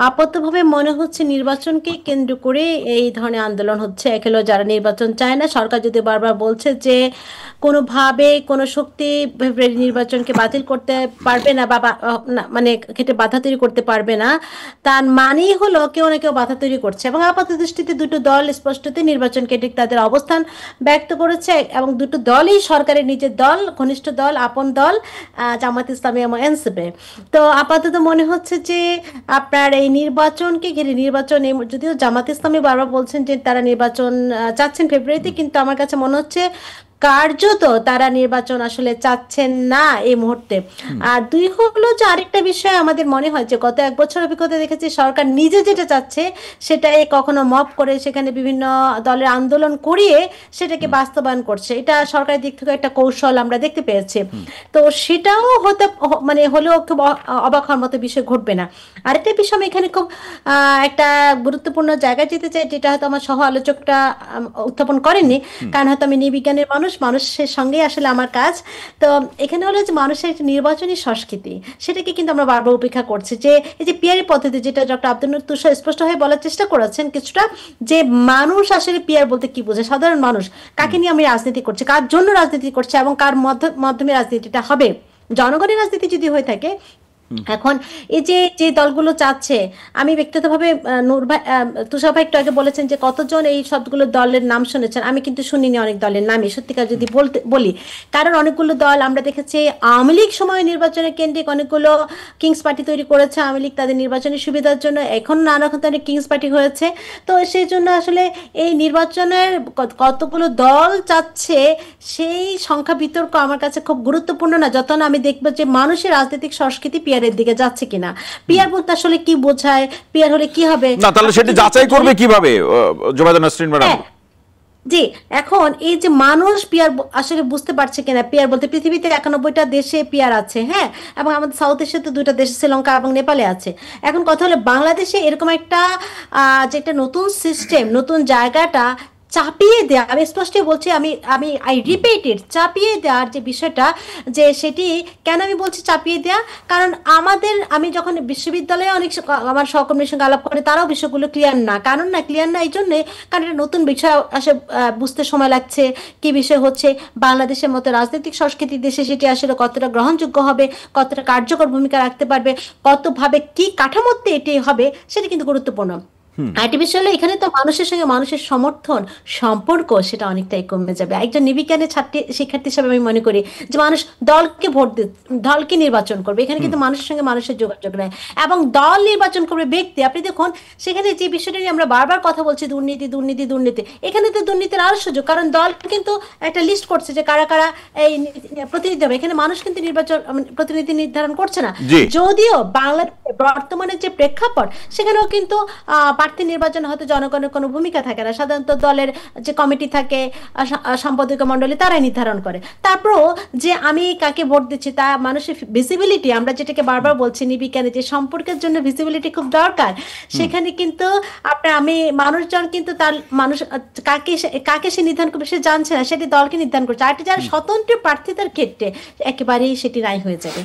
আপাতভাবে মনে হচ্ছে নির্বাচনকে কেন্দ্র করে এই ধরনের আন্দোলন হচ্ছে। এক হলো যারা নির্বাচন চায় না, সরকার যদি বারবার বলছে যে কোনোভাবে কোনো শক্তি ফেব্রুয়ারি নির্বাচনকে বাতিল করতে পারবে না বা না, মানে ক্ষেত্রে বাধা তৈরি করতে পারবে না, তার মানেই হলো কেউ না কেউ বাধা তৈরি করছে। এবং আপাত দৃষ্টিতে দুটো দল স্পষ্টতই নির্বাচনকে ঠিক তাদের অবস্থান ব্যক্ত করেছে, এবং দুটো দলই সরকারের নিজের দল, ঘনিষ্ঠ দল, আপন দল, জামাত ইসলামী এবং এনসিপি। তো আপাতত মনে হচ্ছে যে আপনার এই নির্বাচনকে ঘিরে যদিও জামাত ইসলামী বারবার বলছেন যে তারা নির্বাচন চাচ্ছেন ফেব্রুয়ারিতে, কিন্তু আমার কাছে মনে হচ্ছে কার্যত তারা নির্বাচন আসলে চাচ্ছেন না এই মুহূর্তে। আর দুই হলো যে আরেকটা বিষয় আমাদের মনে হয় যে গত এক বছর অভিজ্ঞতা দেখেছি সরকার নিজে যেটা চাচ্ছে সেটাই কখনো মপ করে সেখানে বিভিন্ন দলের আন্দোলন করিয়ে সেটাকে বাস্তবায়ন করছে। এটা সরকারের দিক থেকে একটা কৌশল আমরা দেখতে পেয়েছি। তো সেটাও মানে হলেও খুব অবাক হওয়ার মতো বিষয় ঘটবে না। আরেকটা বিষয় আমি এখানে খুব একটা গুরুত্বপূর্ণ জায়গায় যেতে চাই, যেটা হয়তো আমার সহ আলোচকটা উত্থাপন করেননি, কারণ হয়তো আমি নির্বিজ্ঞানের মানুষের সঙ্গেই আসলে আমার কাজ। তো এখানে হলো যে মানুষের একটা নির্বাচনী সংস্কৃতি, সেটাকে কিন্তু আমরা বারবার উপেক্ষা করছি। যে এই যে পিয়ারি পদ্ধতি, যেটা ডক্টর আব্দুল নূর তুষার স্পষ্ট হয়ে বলার চেষ্টা করেছেন কিছুটা, যে মানুষ আসলে পিয়ার বলতে কি বোঝে, সাধারণ মানুষ কাকে নিয়ে আমি রাজনীতি করছি, কার জন্য রাজনীতি করছে এবং কার মাধ্যমে রাজনীতিটা হবে, জনগণের রাজনীতি যদি হয়ে থাকে। এখন এই যে যে দলগুলো চাচ্ছে, আমি ব্যক্তিগতভাবে নূর ভাই, তুষার ভাই একটু আগে বলেছেন যে কতজন এই সবগুলো দলের নাম শুনেছেন, আমি কিন্তু শুনিনি অনেক দলের নামই, সত্যিকার যদি বলি। কারণ অনেকগুলো দল আমরা দেখেছি আওয়ামী লীগ সময় নির্বাচনের কেন্দ্রিক অনেকগুলো কিংস পার্টি তৈরি করেছে আওয়ামী লীগ তাদের নির্বাচনী সুবিধার জন্য, এখন নানা ধরনের কিংস পার্টি হয়েছে। তো সেই জন্য আসলে এই নির্বাচনের কতগুলো দল চাচ্ছে সেই সংখ্যা বিতর্ক আমার কাছে খুব গুরুত্বপূর্ণ না, যত না আমি দেখবো যে মানুষের রাজনৈতিক সংস্কৃতি পিয়ারের দিকে যাচ্ছে কিনা। পিয়ার বলতে আসলে কি বোঝায়, পিয়ার হলে কি হবে, না তাহলে সেটি যাচাই করবে কিভাবে জুবাইদা নাসরিন ম্যাডাম? হ্যাঁ, জি। এখন এই যে মানুষ পিয়ার আসলে বুঝতে পারছে কিনা, পিয়ার বলতে পৃথিবীতে 91টা দেশে পিয়ার আছে, হ্যাঁ, এবং আমাদের সাউথ এশিয়াতে দুইটা দেশ শ্রীলঙ্কা এবং নেপালে আছে। এখন কথা হলো বাংলাদেশে এরকম একটা যে একটা নতুন সিস্টেম, নতুন জায়গাটা চাপিয়ে দেয়া, আমি স্পষ্ট বলছি, আমি আমি আই রিপিটেড, চাপিয়ে দেওয়ার যে বিষয়টা, যে সেটি কেন আমি বলছি চাপিয়ে দেয়া, কারণ আমি যখন বিশ্ববিদ্যালয়ে অনেক আমার সহকর্মীর সঙ্গে আলাপ করে, তারাও বিষয়গুলো ক্লিয়ার না। কারণ না ক্লিয়ার না এই জন্যে, কারণ এটা নতুন বিষয় আসে, বুঝতে সময় লাগছে কি বিষয় হচ্ছে, বাংলাদেশের মতো রাজনৈতিক সংস্কৃতি দেশে সেটি আসলে কতটা গ্রহণযোগ্য হবে, কতটা কার্যকর ভূমিকা রাখতে পারবে, কতভাবে কি কাঠামোতে এটি হবে, সেটা কিন্তু গুরুত্বপূর্ণ। আর্টিফিশিয়াল এখানে তো মানুষের সঙ্গে মানুষের সমর্থন, সম্পর্ক সেটা অনেকটাই কমে যাবে। একজন নির্বিজ্ঞানের শিক্ষার্থী হিসাবে আমি মনে করি যে মানুষ দলকে দলকে নির্বাচন করবে, এখানে কিন্তু মানুষের সঙ্গে মানুষের যোগাযোগ নেই, এবং দল নির্বাচন করবে ব্যক্তি। আপনি দেখুন সেখানে যে বিষয়টা নিয়ে আমরা বারবার কথা বলছি, দুর্নীতি দুর্নীতি দুর্নীতি, এখানে তো দুর্নীতির আরো সুযোগ, কারণ দল কিন্তু একটা লিস্ট করছে যে কারা কারা এই প্রতিনিধি হবে, এখানে মানুষ কিন্তু প্রতিনিধি নির্ধারণ করছে না। জি। যদিও বাংলাদেশে বর্তমানে যে প্রেক্ষাপট, সেখানেও কিন্তু প্রার্থী নির্বাচন হয়তো জনগণের কোনো ভূমিকা থাকে না, সাধারণত দলের যে কমিটি থাকে, সম্পাদকীয় মণ্ডলী তারাই নির্ধারণ করে। তারপরও যে আমি কাকে ভোট দিচ্ছি তা মানুষের ভিজিবিলিটি, আমরা যেটাকে বারবার বলছি নির্বিজ্ঞানে যে সম্পর্কের জন্য ভিজিবিলিটি খুব দরকার, সেখানে কিন্তু মানুষজন কিন্তু তার মানুষ কাকে সে নির্ধারণ করবে সে জানছে না, সেটি দলকে নির্ধারণ করছে। আর যারা স্বতন্ত্র প্রার্থীদের ক্ষেত্রে একেবারেই সেটি নাই হয়ে যাবে।